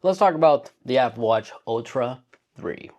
Let's talk about the Apple Watch Ultra 3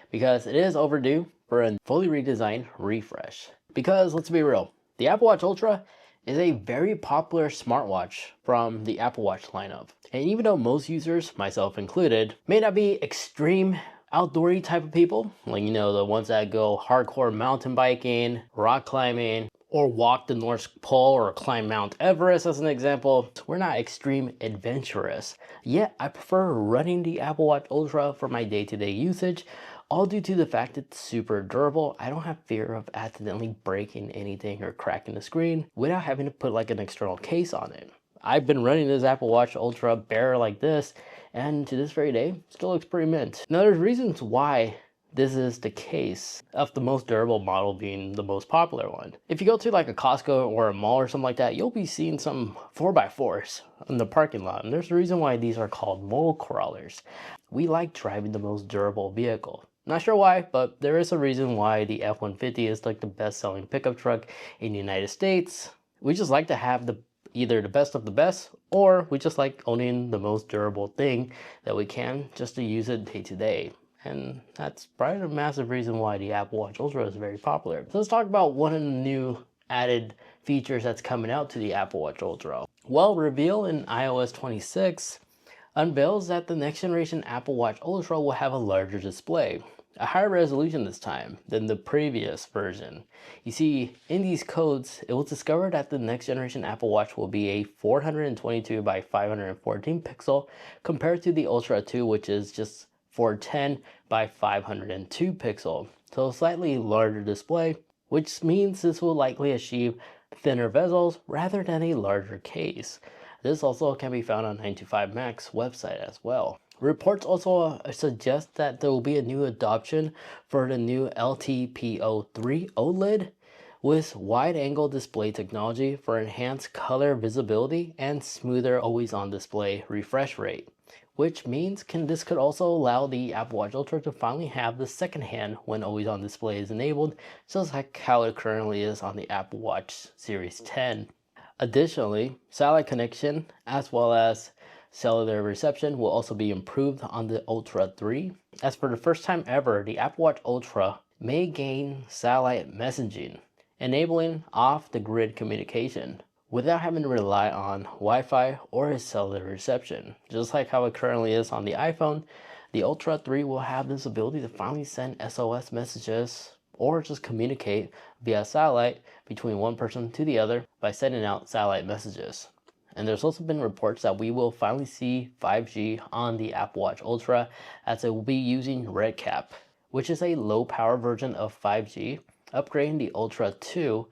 because it is overdue for a fully redesigned refresh. Because let's be real, the Apple Watch Ultra is a very popular smartwatch from the Apple Watch lineup. And even though most users, myself included, may not be extreme outdoorsy type of people, like the ones that go hardcore mountain biking, rock climbing, or walk the North Pole or climb Mount Everest as an example, we're not extreme adventurous. Yet I prefer running the Apple Watch Ultra for my day-to-day usage, all due to the fact it's super durable. I don't have fear of accidentally breaking anything or cracking the screen without having to put like an external case on it. I've been running this Apple Watch Ultra bare like this, and to this very day, still looks pretty mint. Now there's reasons why this is the case of the most durable model being the most popular one. If you go to like a Costco or a mall or something like that, you'll be seeing some 4x4s in the parking lot. And there's a reason why these are called mole crawlers. We like driving the most durable vehicle. Not sure why, but there is a reason why the F-150 is like the best selling pickup truck in the United States. We just like to have either the best of the best, or we just like owning the most durable thing that we can just to use it day to day. And that's probably a massive reason why the Apple Watch Ultra is very popular. So let's talk about one of the new added features that's coming out to the Apple Watch Ultra. Well, reveal in iOS 26 unveils that the next generation Apple Watch Ultra will have a larger display, a higher resolution this time than the previous version. You see, in these codes, it was discovered that the next generation Apple Watch will be a 422 by 514 pixel compared to the Ultra 2, which is just 410 by 502 pixel. So a slightly larger display, which means this will likely achieve thinner bezels rather than a larger case. This also can be found on 9to5Mac's website as well. Reports also suggest that there will be a new adoption for the new LTPO3 OLED with wide-angle display technology for enhanced color visibility and smoother always-on display refresh rate, which means this could also allow the Apple Watch Ultra to finally have the second hand when always-on display is enabled, just like how it currently is on the Apple Watch Series 10. Additionally, satellite connection as well as cellular reception will also be improved on the Ultra 3. As for the first time ever, the Apple Watch Ultra may gain satellite messaging, enabling off-the-grid communication without having to rely on Wi-Fi or cellular reception. Just like how it currently is on the iPhone, the Ultra 3 will have this ability to finally send SOS messages or just communicate via satellite between one person to the other by sending out satellite messages. And there's also been reports that we will finally see 5G on the Apple Watch Ultra, as it will be using RedCap, which is a low power version of 5G, upgrading the Ultra to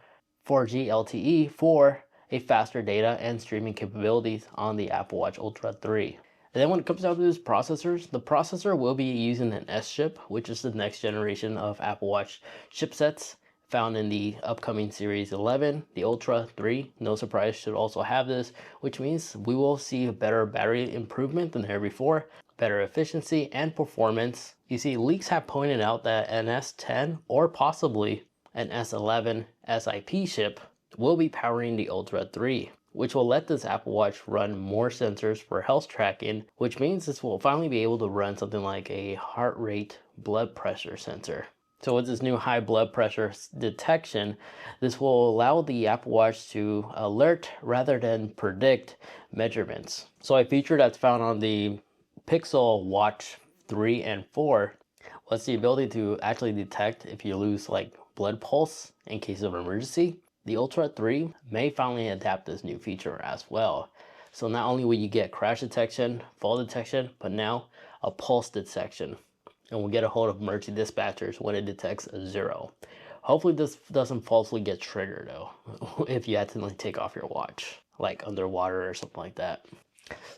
4G LTE for a faster data and streaming capabilities on the Apple Watch Ultra 3. And then when it comes down to these processors, the processor will be using an S chip, which is the next generation of Apple Watch chipsets found in the upcoming Series 11. The Ultra 3, no surprise, should also have this, which means we will see a better battery improvement than ever before, better efficiency and performance. You see, leaks have pointed out that an S10 or possibly an S11 SiP chip will be powering the Ultra 3, which will let this Apple Watch run more sensors for health tracking, which means this will finally be able to run something like a heart rate blood pressure sensor. So with this new high blood pressure detection, this will allow the Apple Watch to alert rather than predict measurements. So a feature that's found on the Pixel Watch 3 and 4 was the ability to actually detect if you lose like blood pulse in case of emergency. The Ultra 3 may finally adapt this new feature as well. So not only will you get crash detection, fall detection, but now a pulse detection. And we'll get a hold of emergency dispatchers when it detects a 0. Hopefully this doesn't falsely get triggered though, if you accidentally take off your watch, like underwater or something like that.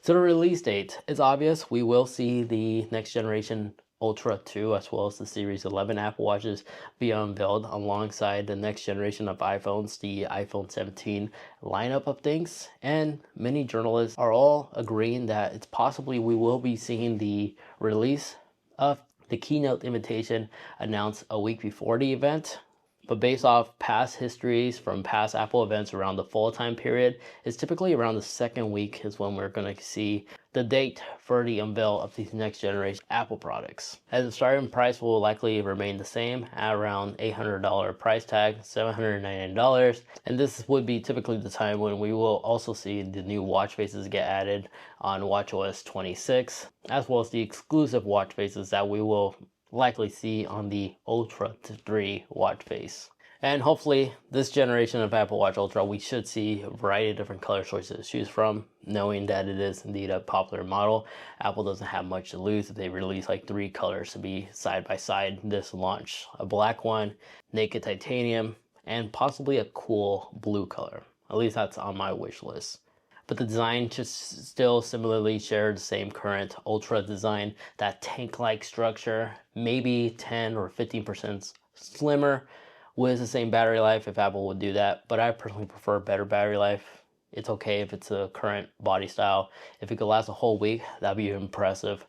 So the release date is obvious. We will see the next generation Ultra 2 as well as the Series 11 Apple Watches be unveiled alongside the next generation of iPhones, the iPhone 17 lineup of things. And many journalists are all agreeing that it's possibly we will be seeing the release of the keynote invitation announced a week before the event. But based off past histories from past Apple events around the fall time period, it's typically around the second week is when we're going to see the date for the unveil of these next generation Apple products. As the starting price will likely remain the same at around $800 price tag, $799, and this would be typically the time when we will also see the new watch faces get added on watchOS 26, as well as the exclusive watch faces that we will likely see on the Ultra 3 watch face. And hopefully this generation of Apple Watch Ultra, we should see a variety of different color choices to choose from, knowing that it is indeed a popular model. Apple doesn't have much to lose if they release like 3 colors to be side by side this launch. A black one, naked titanium, and possibly a cool blue color. At least that's on my wish list. But the design just still similarly shared the same current Ultra design, that tank-like structure, maybe 10 or 15% slimmer, with the same battery life if Apple would do that, but I personally prefer better battery life. It's okay if it's a current body style. If it could last a whole week, that'd be impressive.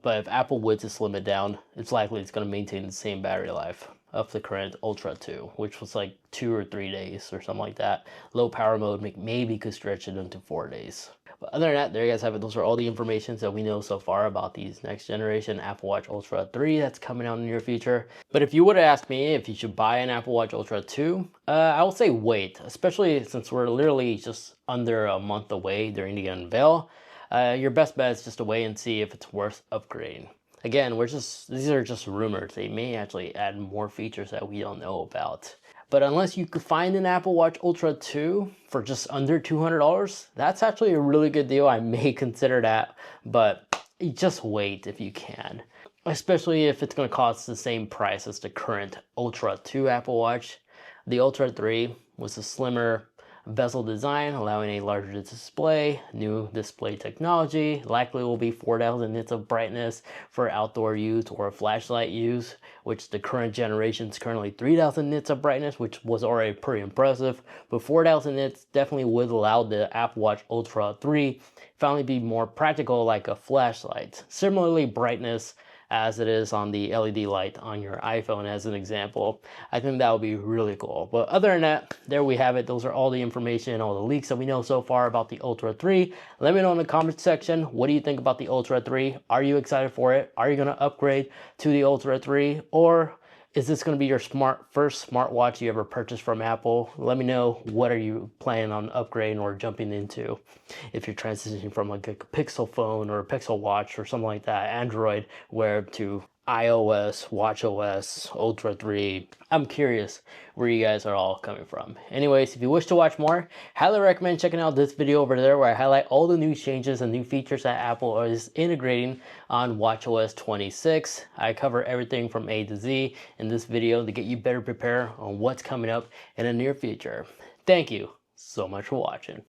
But if Apple would to slim it down, it's likely it's going to maintain the same battery life of the current Ultra 2, which was like 2 or 3 days or something like that. Low power mode maybe could stretch it into 4 days. But other than that, there you guys have it. Those are all the information that we know so far about these next generation Apple Watch Ultra 3 that's coming out in the near future. But if you would have asked me if you should buy an Apple Watch Ultra 2, I would say wait, especially since we're literally just under a month away during the unveil. Your best bet is just to wait and see if it's worth upgrading. Again, these are just rumors. They may actually add more features that we don't know about. But unless you could find an Apple Watch Ultra 2 for just under $200, that's actually a really good deal. I may consider that, but just wait if you can. Especially if it's going to cost the same price as the current Ultra 2 Apple Watch. The Ultra 3 was a slimmer bezel design, allowing a larger display, new display technology, likely will be 4,000 nits of brightness for outdoor use or flashlight use, which the current generation is currently 3,000 nits of brightness, which was already pretty impressive, but 4,000 nits definitely would allow the Apple Watch Ultra 3 finally be more practical like a flashlight. Similarly, brightness as it is on the LED light on your iPhone as an example. I think that would be really cool. But other than that, there we have it. Those are all the information, all the leaks that we know so far about the Ultra 3. Let me know in the comments section, what do you think about the Ultra 3? Are you excited for it? Are you going to upgrade to the Ultra 3? Or is this going to be your first smartwatch you ever purchased from Apple? Let me know, what are you planning on upgrading or jumping into? If you're transitioning from like a Pixel phone or a Pixel watch or something like that, Android Wear to iOS, watchOS, Ultra 3. I'm curious where you guys are all coming from. Anyways, if you wish to watch more, highly recommend checking out this video over there where I highlight all the new changes and new features that Apple is integrating on watchOS 26. I cover everything from A to Z in this video to get you better prepared on what's coming up in the near future. Thank you so much for watching.